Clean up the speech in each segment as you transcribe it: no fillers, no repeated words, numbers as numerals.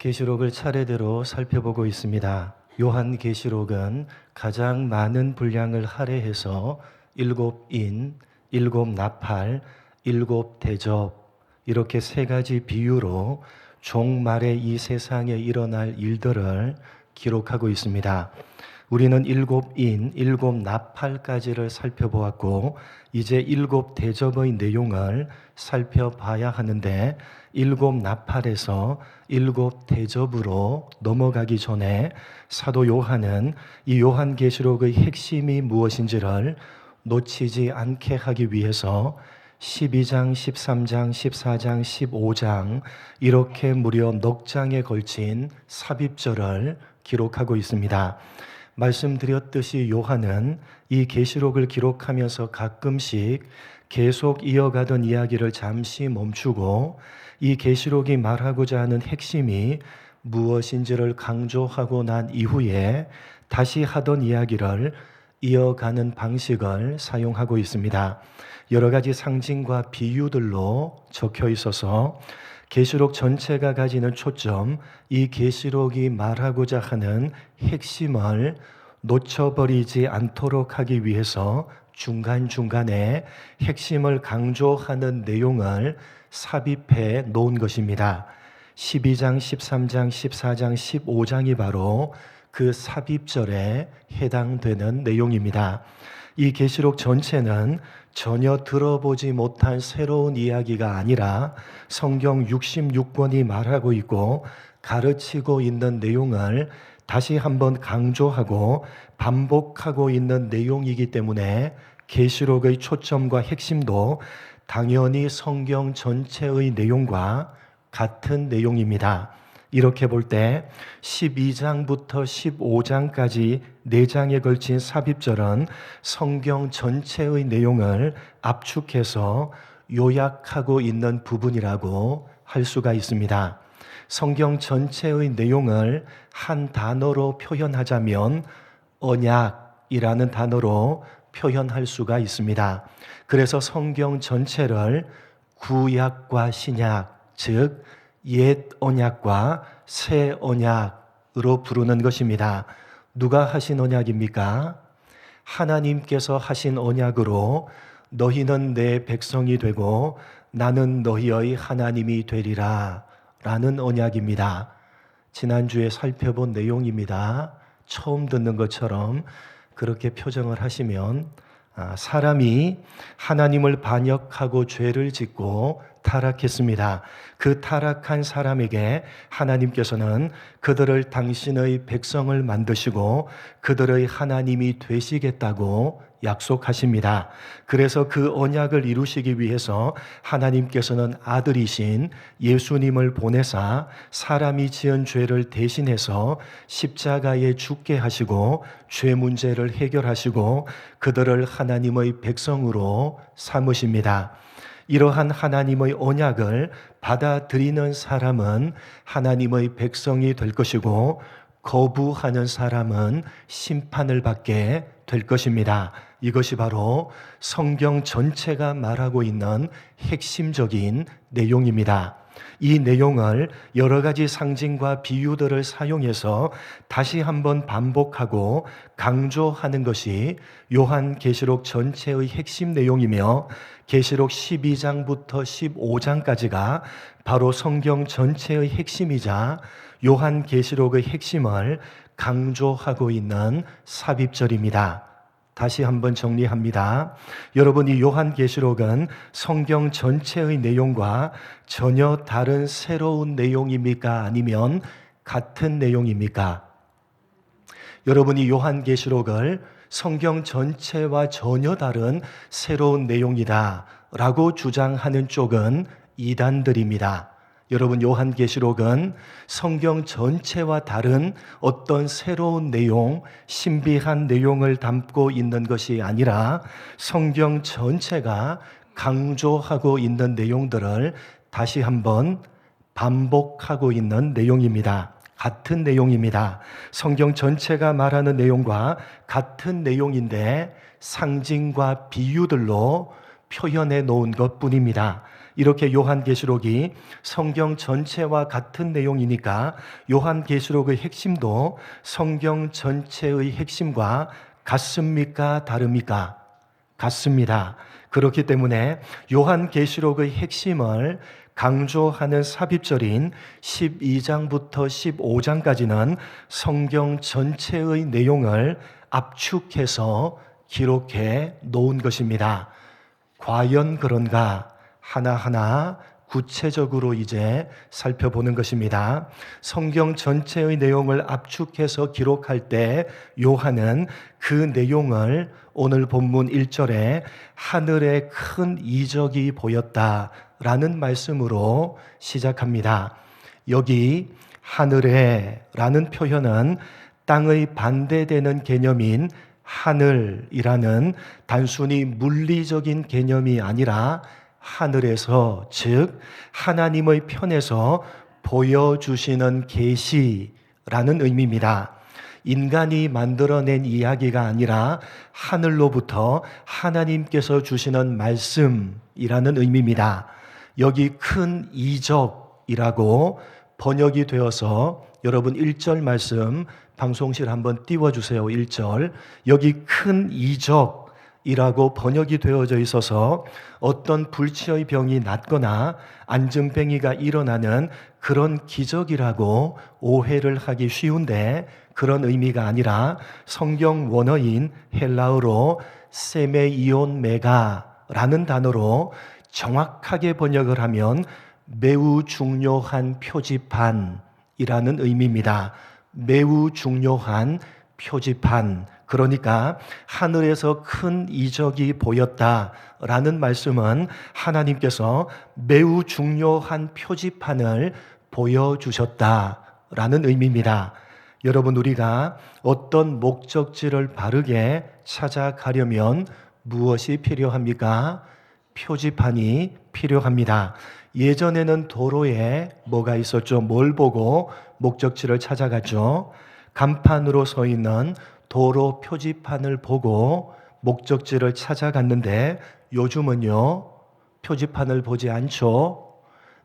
계시록을 차례대로 살펴보고 있습니다. 요한계시록은 가장 많은 분량을 할애해서 7인, 7나팔, 7대접 이렇게 세 가지 비유로 종말의 이 세상에 일어날 일들을 기록하고 있습니다. 우리는 7인, 7나팔까지를 살펴보았고 이제 7대접의 내용을 살펴봐야 하는데 7나팔에서 7대접으로 넘어가기 전에 사도 요한은 이 요한계시록의 핵심이 무엇인지를 놓치지 않게 하기 위해서 12장, 13장, 14장, 15장 이렇게 무려 넉 장에 걸친 삽입절을 기록하고 있습니다. 말씀드렸듯이 요한은 이 계시록을 기록하면서 가끔씩 계속 이어가던 이야기를 잠시 멈추고 이 계시록이 말하고자 하는 핵심이 무엇인지를 강조하고 난 이후에 다시 하던 이야기를 이어가는 방식을 사용하고 있습니다. 여러 가지 상징과 비유들로 적혀 있어서 계시록 전체가 가지는 초점, 이 계시록이 말하고자 하는 핵심을 놓쳐버리지 않도록 하기 위해서 중간중간에 핵심을 강조하는 내용을 삽입해 놓은 것입니다. 12장, 13장, 14장, 15장이 바로 그 삽입절에 해당되는 내용입니다. 이 계시록 전체는 전혀 들어보지 못한 새로운 이야기가 아니라 성경 66권이 말하고 있고 가르치고 있는 내용을 다시 한번 강조하고 반복하고 있는 내용이기 때문에 계시록의 초점과 핵심도 당연히 성경 전체의 내용과 같은 내용입니다. 이렇게 볼 때 12장부터 15장까지 4장에 걸친 삽입절은 성경 전체의 내용을 압축해서 요약하고 있는 부분이라고 할 수가 있습니다. 성경 전체의 내용을 한 단어로 표현하자면 언약이라는 단어로 표현할 수가 있습니다. 그래서 성경 전체를 구약과 신약, 즉 옛 언약과 새 언약으로 부르는 것입니다. 누가 하신 언약입니까? 하나님께서 하신 언약으로 너희는 내 백성이 되고 나는 너희의 하나님이 되리라 라는 언약입니다. 지난주에 살펴본 내용입니다. 처음 듣는 것처럼 그렇게 표정을 하시면 사람이 하나님을 반역하고 죄를 짓고 타락했습니다. 그 타락한 사람에게 하나님께서는 그들을 당신의 백성을 만드시고 그들의 하나님이 되시겠다고 약속하십니다. 그래서 그 언약을 이루시기 위해서 하나님께서는 아들이신 예수님을 보내사 사람이 지은 죄를 대신해서 십자가에 죽게 하시고 죄 문제를 해결하시고 그들을 하나님의 백성으로 삼으십니다. 이러한 하나님의 언약을 받아들이는 사람은 하나님의 백성이 될 것이고 거부하는 사람은 심판을 받게 될 것입니다. 이것이 바로 성경 전체가 말하고 있는 핵심적인 내용입니다. 이 내용을 여러 가지 상징과 비유들을 사용해서 다시 한번 반복하고 강조하는 것이 요한계시록 전체의 핵심 내용이며 계시록 12장부터 15장까지가 바로 성경 전체의 핵심이자 요한계시록의 핵심을 강조하고 있는 삽입절입니다. 다시 한번 정리합니다. 여러분, 이 요한계시록은 성경 전체의 내용과 전혀 다른 새로운 내용입니까? 아니면 같은 내용입니까? 여러분이 요한계시록을 성경 전체와 전혀 다른 새로운 내용이다 라고 주장하는 쪽은 이단들입니다. 여러분, 요한계시록은 성경 전체와 다른 어떤 새로운 내용, 신비한 내용을 담고 있는 것이 아니라 성경 전체가 강조하고 있는 내용들을 다시 한번 반복하고 있는 내용입니다. 같은 내용입니다. 성경 전체가 말하는 내용과 같은 내용인데 상징과 비유들로 표현해 놓은 것뿐입니다. 이렇게 요한계시록이 성경 전체와 같은 내용이니까 요한계시록의 핵심도 성경 전체의 핵심과 같습니까? 다릅니까? 같습니다. 그렇기 때문에 요한계시록의 핵심을 강조하는 삽입절인 12장부터 15장까지는 성경 전체의 내용을 압축해서 기록해 놓은 것입니다. 과연 그런가? 하나하나 구체적으로 이제 살펴보는 것입니다. 성경 전체의 내용을 압축해서 기록할 때 요한은 그 내용을 오늘 본문 1절에 하늘에 큰 이적이 보였다라는 말씀으로 시작합니다. 여기 하늘에 라는 표현은 땅의 반대되는 개념인 하늘이라는 단순히 물리적인 개념이 아니라 하늘에서, 즉 하나님의 편에서 보여주시는 계시라는 의미입니다. 인간이 만들어낸 이야기가 아니라 하늘로부터 하나님께서 주시는 말씀이라는 의미입니다. 여기 큰 이적이라고 번역이 되어서 여러분 1절 말씀 방송실 한번 띄워주세요. 1절. 여기 큰 이적이라고 번역이 되어져 있어서 어떤 불치의 병이 낫거나 안증뱅이가 일어나는 그런 기적이라고 오해를 하기 쉬운데 그런 의미가 아니라 성경 원어인 헬라어로 세메이온 메가라는 단어로 정확하게 번역을 하면 매우 중요한 표지판이라는 의미입니다. 매우 중요한 표지판. 그러니까 하늘에서 큰 이적이 보였다라는 말씀은 하나님께서 매우 중요한 표지판을 보여주셨다라는 의미입니다. 여러분, 우리가 어떤 목적지를 바르게 찾아가려면 무엇이 필요합니까? 표지판이 필요합니다. 예전에는 도로에 뭐가 있었죠? 뭘 보고 목적지를 찾아갔죠? 간판으로 서 있는 도로 표지판을 보고 목적지를 찾아갔는데 요즘은요, 표지판을 보지 않죠?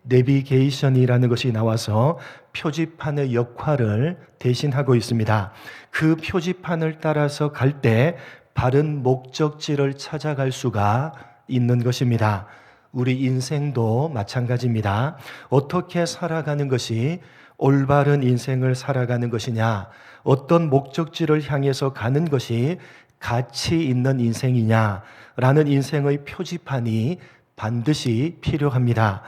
내비게이션이라는 것이 나와서 표지판의 역할을 대신하고 있습니다. 그 표지판을 따라서 갈 때 바른 목적지를 찾아갈 수가 있는 것입니다. 우리 인생도 마찬가지입니다. 어떻게 살아가는 것이 올바른 인생을 살아가는 것이냐, 어떤 목적지를 향해서 가는 것이 가치 있는 인생이냐라는 인생의 표지판이 반드시 필요합니다.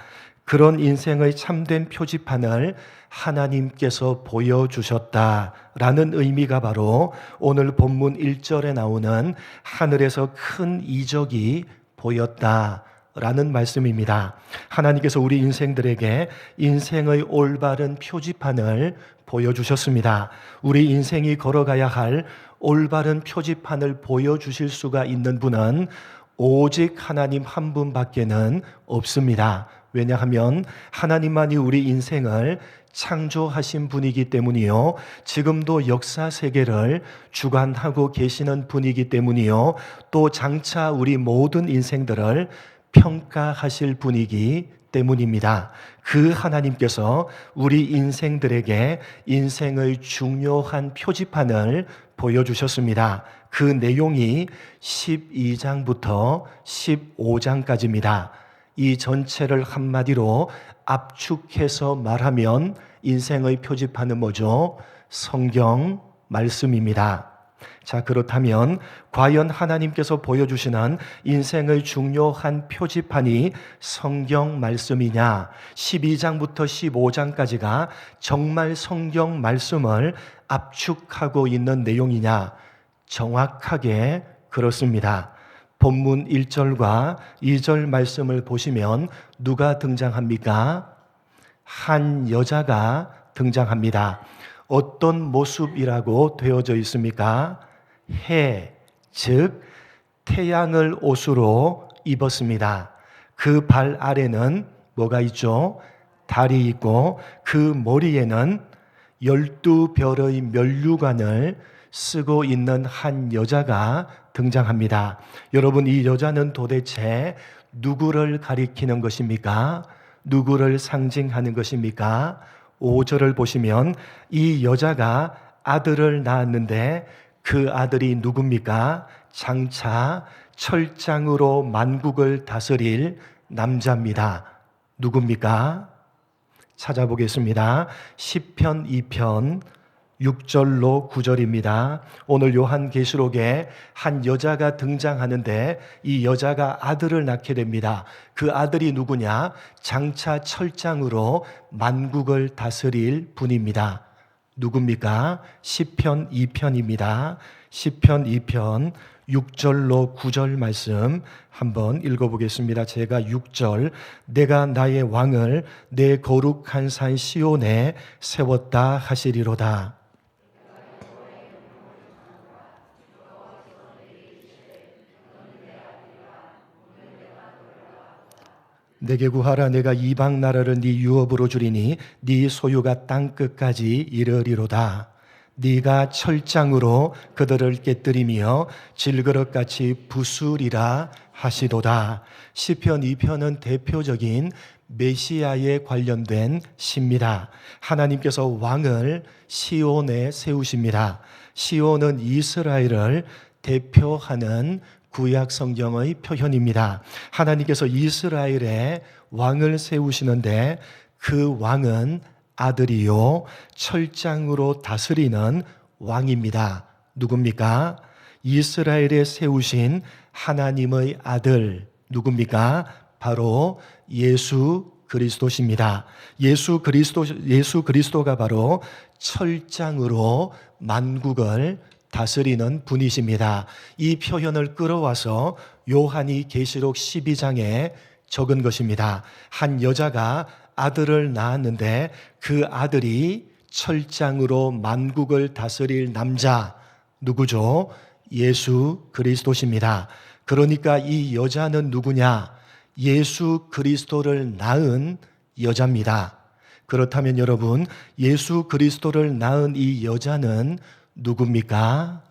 그런 인생의 참된 표지판을 하나님께서 보여주셨다라는 의미가 바로 오늘 본문 1절에 나오는 하늘에서 큰 이적이 보였다라는 말씀입니다. 하나님께서 우리 인생들에게 인생의 올바른 표지판을 보여주셨습니다. 우리 인생이 걸어가야 할 올바른 표지판을 보여주실 수가 있는 분은 오직 하나님 한 분밖에는 없습니다. 왜냐하면 하나님만이 우리 인생을 창조하신 분이기 때문이요, 지금도 역사 세계를 주관하고 계시는 분이기 때문이요, 또 장차 우리 모든 인생들을 평가하실 분이기 때문입니다. 그 하나님께서 우리 인생들에게 인생의 중요한 표지판을 보여주셨습니다. 그 내용이 12장부터 15장까지입니다. 이 전체를 한마디로 압축해서 말하면 인생의 표지판은 뭐죠? 성경 말씀입니다. 자, 그렇다면 과연 하나님께서 보여주시는 인생의 중요한 표지판이 성경 말씀이냐? 12장부터 15장까지가 정말 성경 말씀을 압축하고 있는 내용이냐? 정확하게 그렇습니다. 본문 1절과 2절 말씀을 보시면 누가 등장합니까? 한 여자가 등장합니다. 어떤 모습이라고 되어져 있습니까? 해, 즉 태양을 옷으로 입었습니다. 그 발 아래는 뭐가 있죠? 달이 있고 그 머리에는 12별의 면류관을 쓰고 있는 한 여자가 등장합니다. 여러분, 이 여자는 도대체 누구를 가리키는 것입니까? 누구를 상징하는 것입니까? 5절을 보시면 이 여자가 아들을 낳았는데 그 아들이 누굽니까? 장차 철장으로 만국을 다스릴 남자입니다. 누굽니까? 찾아보겠습니다. 시편 2편 6절로 9절입니다. 오늘 요한계시록에 한 여자가 등장하는데 이 여자가 아들을 낳게 됩니다. 그 아들이 누구냐? 장차 철장으로 만국을 다스릴 분입니다. 누굽니까? 시편 2편입니다. 시편 2편 6절로 9절 말씀 한번 읽어보겠습니다. 제가 6절, 내가 나의 왕을 내 거룩한 산 시온에 세웠다 하시리로다. 내게 구하라. 내가 이방 나라를 네 유업으로 주리니 네 소유가 땅 끝까지 이르리로다. 네가 철장으로 그들을 깨뜨리며 질그릇같이 부수리라 하시도다. 시편 2편은 대표적인 메시아에 관련된 시입니다. 하나님께서 왕을 시온에 세우십니다. 시온은 이스라엘을 대표하는 구약 성경의 표현입니다. 하나님께서 이스라엘에 왕을 세우시는데 그 왕은 아들이요 철장으로 다스리는 왕입니다. 누굽니까? 이스라엘에 세우신 하나님의 아들 누굽니까? 바로 예수 그리스도십니다. 예수 그리스도가 바로 철장으로 만국을 다스리는 분이십니다. 이 표현을 끌어와서 요한이 계시록 12장에 적은 것입니다. 한 여자가 아들을 낳았는데 그 아들이 철장으로 만국을 다스릴 남자 누구죠? 예수 그리스도십니다. 그러니까 이 여자는 누구냐? 예수 그리스도를 낳은 여자입니다. 그렇다면 여러분, 예수 그리스도를 낳은 이 여자는 누굽니까?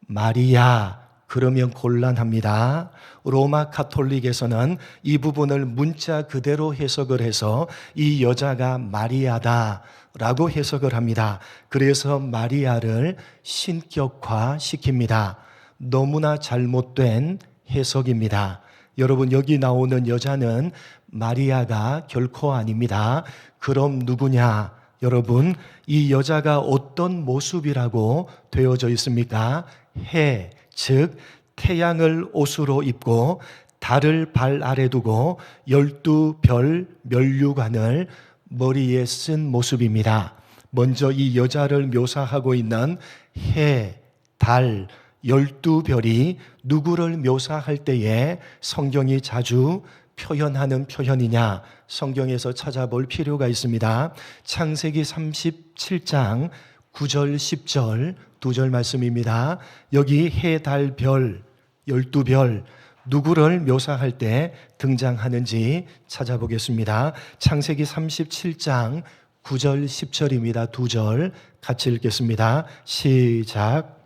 마리아. 그러면 곤란합니다. 로마 가톨릭에서는 이 부분을 문자 그대로 해석을 해서 이 여자가 마리아다라고 해석을 합니다. 그래서 마리아를 신격화 시킵니다. 너무나 잘못된 해석입니다. 여러분, 여기 나오는 여자는 마리아가 결코 아닙니다. 그럼 누구냐? 여러분, 이 여자가 어떤 모습이라고 되어져 있습니까? 해, 즉 태양을 옷으로 입고 달을 발 아래 두고 12별 면류관을 머리에 쓴 모습입니다. 먼저 이 여자를 묘사하고 있는 해, 달, 12별이 누구를 묘사할 때에 성경이 자주 표현하는 표현이냐? 성경에서 찾아볼 필요가 있습니다. 창세기 37장 9절 10절 두 절 말씀입니다. 여기 해, 달, 별, 12별 누구를 묘사할 때 등장하는지 찾아보겠습니다. 창세기 37장 9절 10절입니다. 두 절 같이 읽겠습니다. 시작.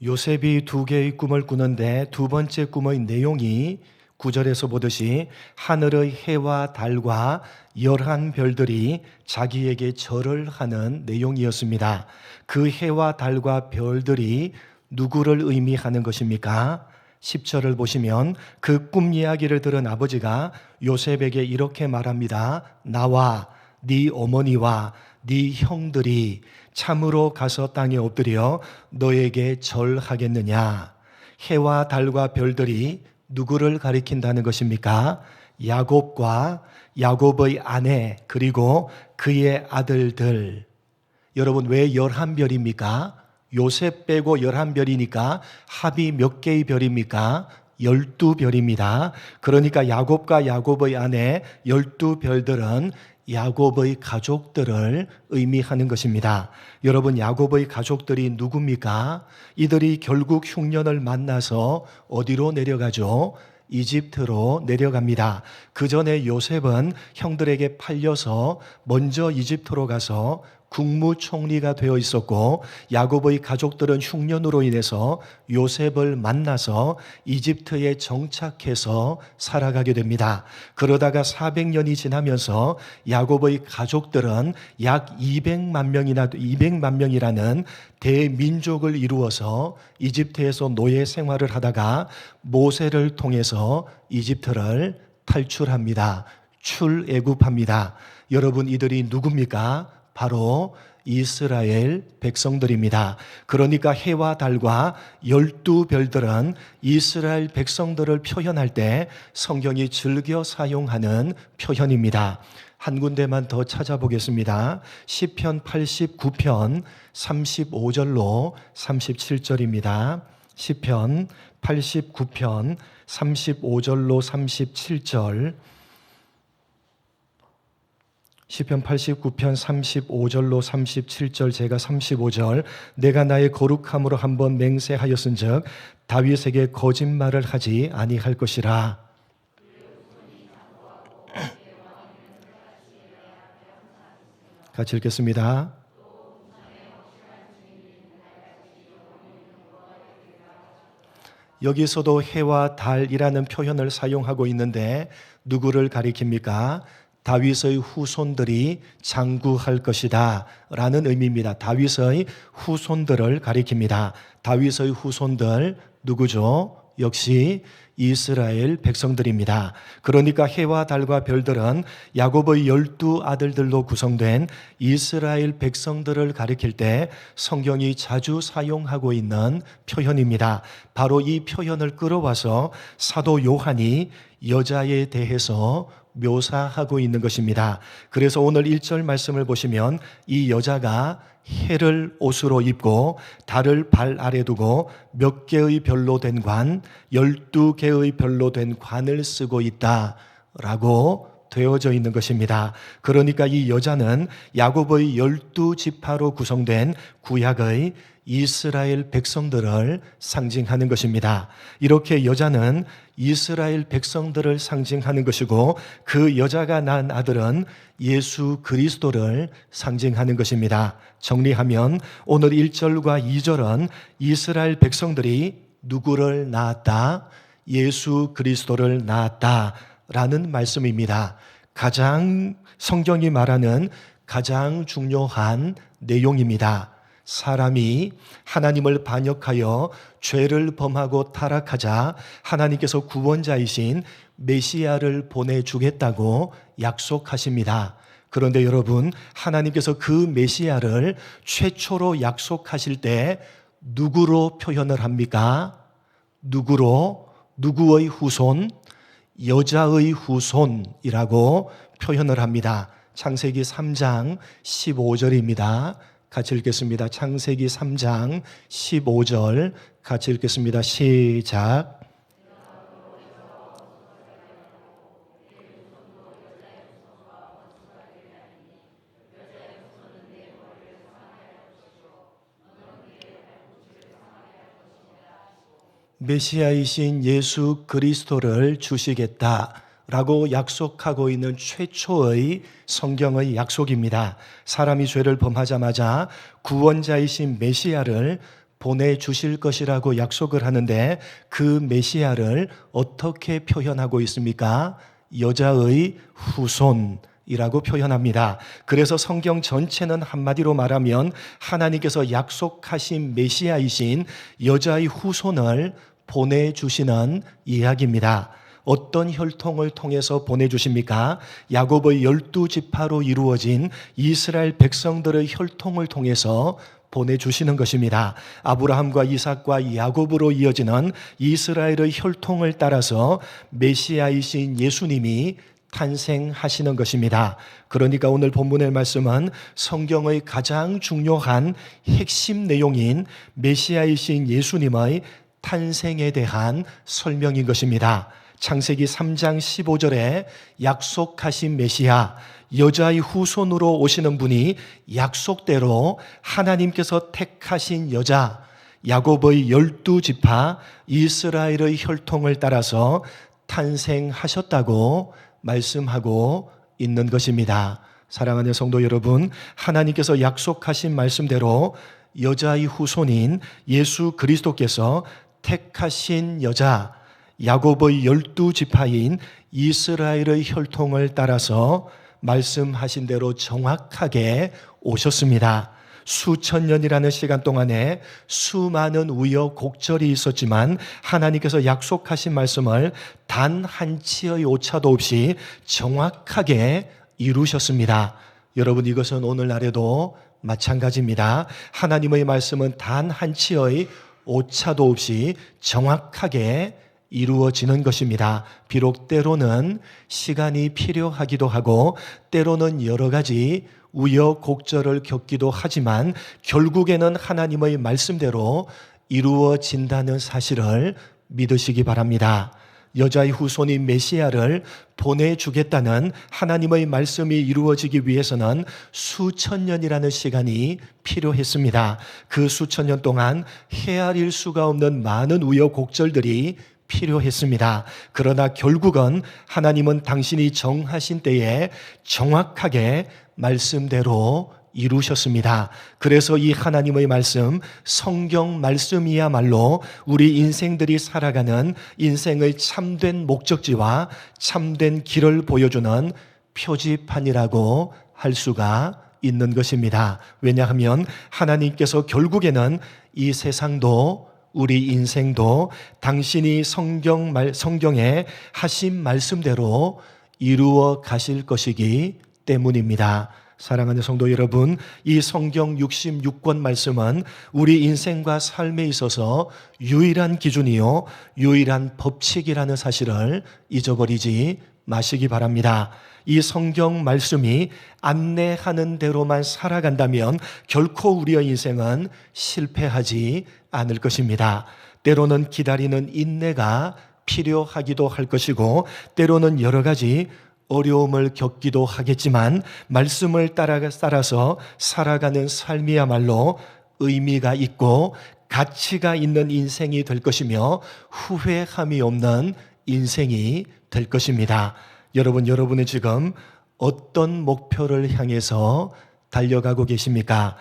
요셉이 두 개의 꿈을 꾸는데 두 번째 꿈의 내용이 9절에서 보듯이 하늘의 해와 달과 11별들이 자기에게 절을 하는 내용이었습니다. 그 해와 달과 별들이 누구를 의미하는 것입니까? 10절을 보시면 그 꿈 이야기를 들은 아버지가 요셉에게 이렇게 말합니다. 나와 네 어머니와 네 형들이 참으로 가서 땅에 엎드려 너에게 절하겠느냐. 해와 달과 별들이 누구를 가리킨다는 것입니까? 야곱과 야곱의 아내 그리고 그의 아들들. 여러분, 왜 11별입니까? 요셉 빼고 11별이니까 합이 몇 개의 별입니까? 12별입니다. 그러니까 야곱과 야곱의 아내 12별들은 야곱의 가족들을 의미하는 것입니다. 여러분, 야곱의 가족들이 누굽니까? 이들이 결국 흉년을 만나서 어디로 내려가죠? 이집트로 내려갑니다. 그 전에 요셉은 형들에게 팔려서 먼저 이집트로 가서 국무총리가 되어 있었고, 야곱의 가족들은 흉년으로 인해서 요셉을 만나서 이집트에 정착해서 살아가게 됩니다. 그러다가 400년이 지나면서 야곱의 가족들은 약 200만 명이라는 대민족을 이루어서 이집트에서 노예 생활을 하다가 모세를 통해서 이집트를 탈출합니다. 출애굽합니다. 여러분, 이들이 누굽니까? 바로 이스라엘 백성들입니다. 그러니까 해와 달과 12별들은 이스라엘 백성들을 표현할 때 성경이 즐겨 사용하는 표현입니다. 한 군데만 더 찾아보겠습니다. 시편 89편 35절로 37절입니다. 시편 89편 35절로 37절. 시편 89편 35절로 37절, 제가 35절, 내가 나의 거룩함으로 한번 맹세하였은즉 다윗에게 거짓말을 하지 아니할 것이라. 같이 읽겠습니다. 여기서도 해와 달이라는 표현을 사용하고 있는데 누구를 가리킵니까? 다윗의 후손들이 장구할 것이다 라는 의미입니다. 다윗의 후손들을 가리킵니다. 다윗의 후손들 누구죠? 역시 이스라엘 백성들입니다. 그러니까 해와 달과 별들은 야곱의 12아들들로 구성된 이스라엘 백성들을 가리킬 때 성경이 자주 사용하고 있는 표현입니다. 바로 이 표현을 끌어와서 사도 요한이 여자에 대해서 묘사하고 있는 것입니다. 그래서 오늘 1절 말씀을 보시면 이 여자가 해를 옷으로 입고 달을 발 아래 두고 몇 개의 별로 된 관, 12개의 별로 된 관을 쓰고 있다라고 되어져 있는 것입니다. 그러니까 이 여자는 야곱의 12지파로 구성된 구약의 이스라엘 백성들을 상징하는 것입니다. 이렇게 여자는 이스라엘 백성들을 상징하는 것이고 그 여자가 낳은 아들은 예수 그리스도를 상징하는 것입니다. 정리하면 오늘 1절과 2절은 이스라엘 백성들이 누구를 낳았다? 예수 그리스도를 낳았다라는 말씀입니다. 가장 성경이 말하는 가장 중요한 내용입니다. 사람이 하나님을 반역하여 죄를 범하고 타락하자 하나님께서 구원자이신 메시아를 보내주겠다고 약속하십니다. 그런데 여러분, 하나님께서 그 메시아를 최초로 약속하실 때 누구로 표현을 합니까? 누구의 후손? 여자의 후손이라고 표현을 합니다. 창세기 3장 15절입니다. 같이 읽겠습니다. 창세기 3장 15절 같이 읽겠습니다. 시작. 메시아이신 예수 그리스도를 주시겠다라고 약속하고 있는 최초의 성경의 약속입니다. 사람이 죄를 범하자마자 구원자이신 메시아를 보내주실 것이라고 약속을 하는데 그 메시아를 어떻게 표현하고 있습니까? 여자의 후손이라고 표현합니다. 그래서 성경 전체는 한마디로 말하면 하나님께서 약속하신 메시아이신 여자의 후손을 보내주시는 이야기입니다. 어떤 혈통을 통해서 보내주십니까? 야곱의 12지파로 이루어진 이스라엘 백성들의 혈통을 통해서 보내주시는 것입니다. 아브라함과 이삭과 야곱으로 이어지는 이스라엘의 혈통을 따라서 메시아이신 예수님이 탄생하시는 것입니다. 그러니까 오늘 본문의 말씀은 성경의 가장 중요한 핵심 내용인 메시아이신 예수님의 탄생에 대한 설명인 것입니다. 창세기 3장 15절에 약속하신 메시아, 여자의 후손으로 오시는 분이 약속대로 하나님께서 택하신 여자, 야곱의 12지파 이스라엘의 혈통을 따라서 탄생하셨다고 말씀하고 있는 것입니다. 사랑하는 성도 여러분, 하나님께서 약속하신 말씀대로 여자의 후손인 예수 그리스도께서 택하신 여자, 야곱의 12지파인 이스라엘의 혈통을 따라서 말씀하신 대로 정확하게 오셨습니다. 수천 년이라는 시간 동안에 수많은 우여곡절이 있었지만 하나님께서 약속하신 말씀을 단 한치의 오차도 없이 정확하게 이루셨습니다. 여러분, 이것은 오늘날에도 마찬가지입니다. 하나님의 말씀은 단 한치의 오차도 없이 정확하게 이루어지는 것입니다. 비록 때로는 시간이 필요하기도 하고 때로는 여러 가지 우여곡절을 겪기도 하지만 결국에는 하나님의 말씀대로 이루어진다는 사실을 믿으시기 바랍니다. 여자의 후손인 메시아를 보내주겠다는 하나님의 말씀이 이루어지기 위해서는 수천 년이라는 시간이 필요했습니다. 그 수천 년 동안 헤아릴 수가 없는 많은 우여곡절들이 필요했습니다. 그러나 결국은 하나님은 당신이 정하신 때에 정확하게 말씀대로 이루셨습니다. 그래서 이 하나님의 말씀, 성경 말씀이야말로 우리 인생들이 살아가는 인생의 참된 목적지와 참된 길을 보여주는 표지판이라고 할 수가 있는 것입니다. 왜냐하면 하나님께서 결국에는 이 세상도 우리 인생도 당신이 성경에 하신 말씀대로 이루어 가실 것이기 때문입니다. 사랑하는 성도 여러분, 이 성경 66권 말씀은 우리 인생과 삶에 있어서 유일한 기준이요, 유일한 법칙이라는 사실을 잊어버리지 마시기 바랍니다. 이 성경 말씀이 안내하는 대로만 살아간다면 결코 우리의 인생은 실패하지 않을 것입니다. 때로는 기다리는 인내가 필요하기도 할 것이고 때로는 여러 가지 어려움을 겪기도 하겠지만 말씀을 따라서 살아가는 삶이야말로 의미가 있고 가치가 있는 인생이 될 것이며 후회함이 없는 인생이 될 것입니다. 여러분은 지금 어떤 목표를 향해서 달려가고 계십니까?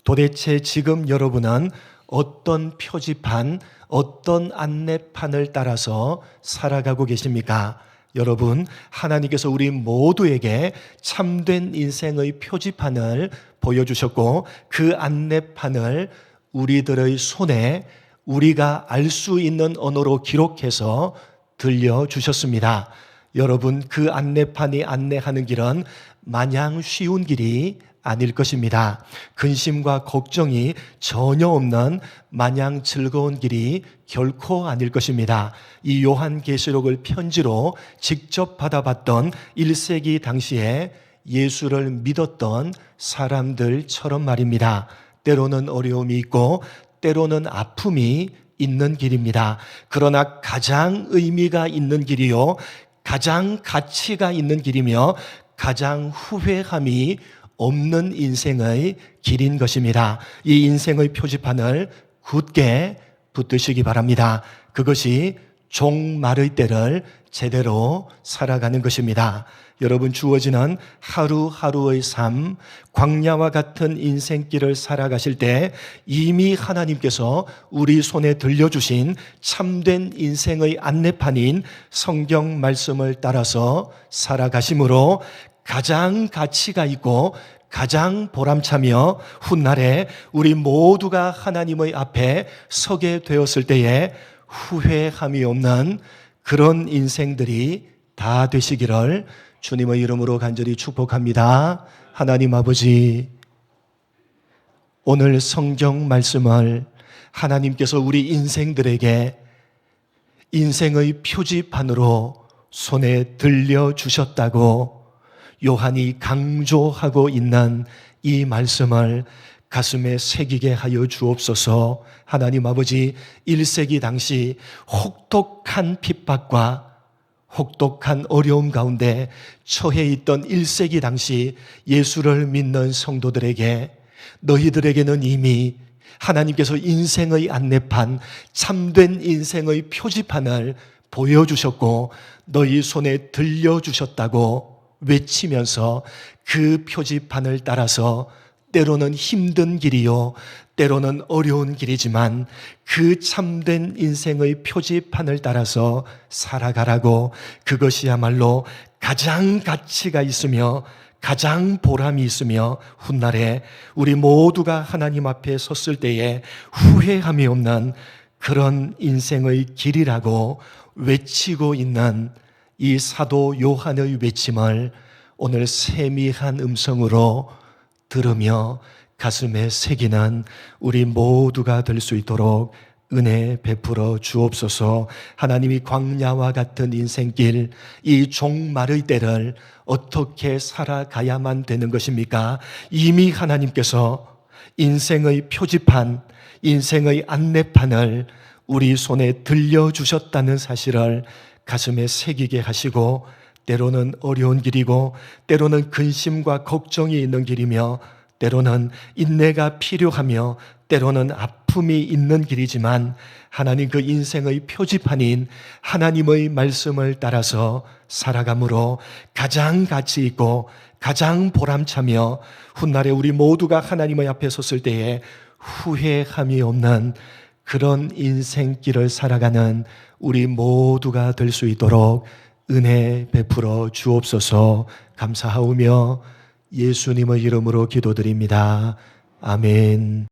도대체 지금 여러분은 어떤 표지판, 어떤 안내판을 따라서 살아가고 계십니까? 여러분, 하나님께서 우리 모두에게 참된 인생의 표지판을 보여주셨고 그 안내판을 우리들의 손에 우리가 알 수 있는 언어로 기록해서 들려주셨습니다. 여러분, 그 안내판이 안내하는 길은 마냥 쉬운 길이 아닐 것입니다. 근심과 걱정이 전혀 없는 마냥 즐거운 길이 결코 아닐 것입니다. 이 요한계시록을 편지로 직접 받아봤던 1세기 당시에 예수를 믿었던 사람들처럼 말입니다. 때로는 어려움이 있고 때로는 아픔이 있는 길입니다. 그러나 가장 의미가 있는 길이요, 가장 가치가 있는 길이며 가장 후회함이 없는 인생의 길인 것입니다. 이 인생의 표지판을 굳게 붙드시기 바랍니다. 그것이 종말의 때를 제대로 살아가는 것입니다. 여러분, 주어지는 하루하루의 삶, 광야와 같은 인생길을 살아가실 때 이미 하나님께서 우리 손에 들려주신 참된 인생의 안내판인 성경 말씀을 따라서 살아가심으로 가장 가치가 있고 가장 보람차며 훗날에 우리 모두가 하나님의 앞에 서게 되었을 때에 후회함이 없는 그런 인생들이 다 되시기를 주님의 이름으로 간절히 축복합니다. 하나님 아버지, 오늘 성경 말씀을 하나님께서 우리 인생들에게 인생의 표지판으로 손에 들려주셨다고 요한이 강조하고 있는 이 말씀을 가슴에 새기게 하여 주옵소서. 하나님 아버지, 1세기 당시 혹독한 핍박과 혹독한 어려움 가운데 처해 있던 1세기 당시 예수를 믿는 성도들에게 너희들에게는 이미 하나님께서 인생의 안내판, 참된 인생의 표지판을 보여주셨고 너희 손에 들려주셨다고 외치면서 그 표지판을 따라서 때로는 힘든 길이요, 때로는 어려운 길이지만 그 참된 인생의 표지판을 따라서 살아가라고, 그것이야말로 가장 가치가 있으며 가장 보람이 있으며 훗날에 우리 모두가 하나님 앞에 섰을 때에 후회함이 없는 그런 인생의 길이라고 외치고 있는 이 사도 요한의 외침을 오늘 세미한 음성으로 들으며 가슴에 새기는 우리 모두가 될 수 있도록 은혜 베풀어 주옵소서. 하나님이 광야와 같은 인생길, 이 종말의 때를 어떻게 살아가야만 되는 것입니까? 이미 하나님께서 인생의 표지판, 인생의 안내판을 우리 손에 들려주셨다는 사실을 가슴에 새기게 하시고, 때로는 어려운 길이고 때로는 근심과 걱정이 있는 길이며 때로는 인내가 필요하며 때로는 아픔이 있는 길이지만 하나님 그 인생의 표지판인 하나님의 말씀을 따라서 살아감으로 가장 가치 있고 가장 보람차며 훗날에 우리 모두가 하나님의 앞에 섰을 때에 후회함이 없는 그런 인생길을 살아가는 우리 모두가 될 수 있도록 은혜 베풀어 주옵소서. 감사하오며 예수님의 이름으로 기도드립니다. 아멘.